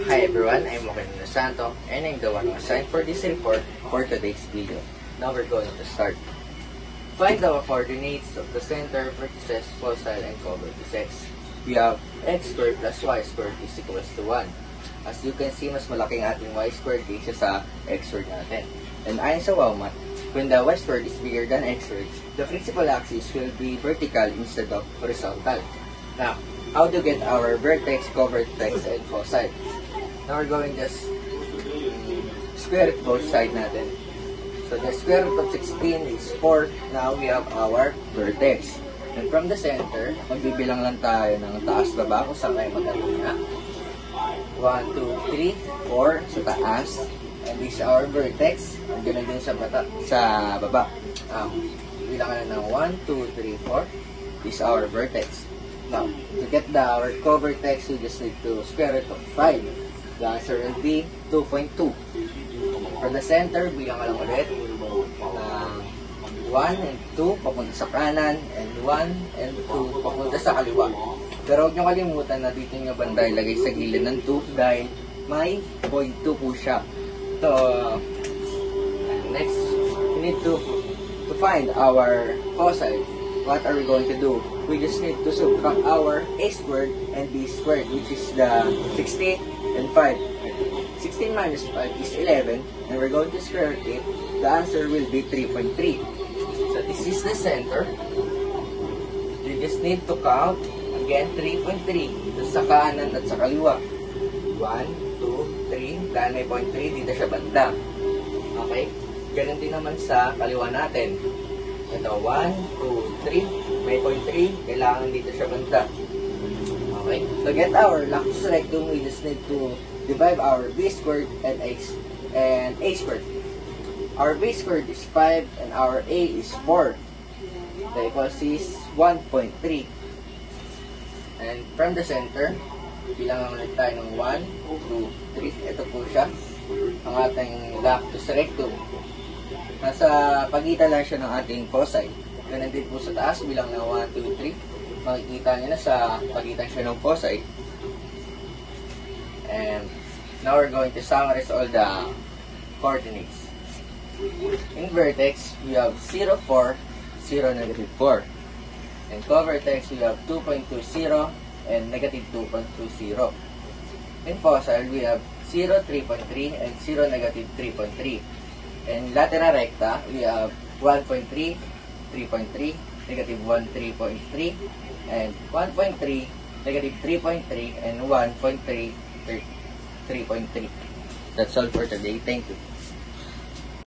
Hi everyone, I'm Mokenino Santo and I'm the one who assigned for this report for today's video. Now we're going to start. Find the coordinates of the center, vertices, foci, and co-vertices. We have x squared plus y squared is equals to 1. As you can see, mas malaking ating y squared kaysa sa x squared natin. And ayon sa WOWMAT, when the y squared is bigger than x squared, the principal axis will be vertical instead of horizontal. Now, how to get our vertex, co-vertex, and foci? Now we're going just square root both side natin. So the square root of 16 is 4. Now we have our vertex. And from the center, magbibilang lang tayo ng taas-baba kung saan kayo magkalinga. 1, 2, 3, 4 sa taas. And this is our vertex. And ganoon din sa baba. Bilangan na ng 1, 2, 3, 4. This is our vertex. Now, to get our co-vertex, we just need to square root of 5. The answer will be 2.2. For the center, bilang lang ulit. 1 and 2 papunta sa kanan, and 1 and 2 papunta sa kaliwa. Pero huwag nyo kalimutan na dito nyo banda ilagay sa gilid ng 2 dahil may 0.2 po siya. So, next, we need to find our foci. What are we going to do? We just need to subtract our a squared and b squared, which is the 16 and 5. 16 minus 5 is 11, and we're going to square it. The answer will be 3.3. So this is the center. You just need to count again 3.3 sa kanan at sa kaliwa. 1, 2, 3. Dahil may 0.3 dito siya banda. Okay? Ganun din naman sa kaliwa natin. Ito, 1, 2, 3. May 0.3. Kailangan dito siya banda. Okay? To get our locus rectum, we just need to divide our b squared and a squared. Our b squared is 5 and our a is 4. The equals is 1.3. And from the center, bilangan ulit tayo ng 1, 2, 3. Ito po siya. Ang ating locus rectum. Nasa pagitan lang siya ng ating foci. Ganun din po sa taas, bilang na 1, 2, 3. Makikita niyo na sa pagitan siya ng foci. And now we're going to summarize all the coordinates. In vertex, we have 0, 4, 0, negative 4. In co-vertex, we have 2.20 and negative 2.20. In fossil, we have 0, 3.3 and 0, negative 3.3. In lateral recta, we have 1.3, 3.3, negative 1, 3.3, and 1.3, negative 3.3, and 1.3, 3.3. That's all for today. Thank you.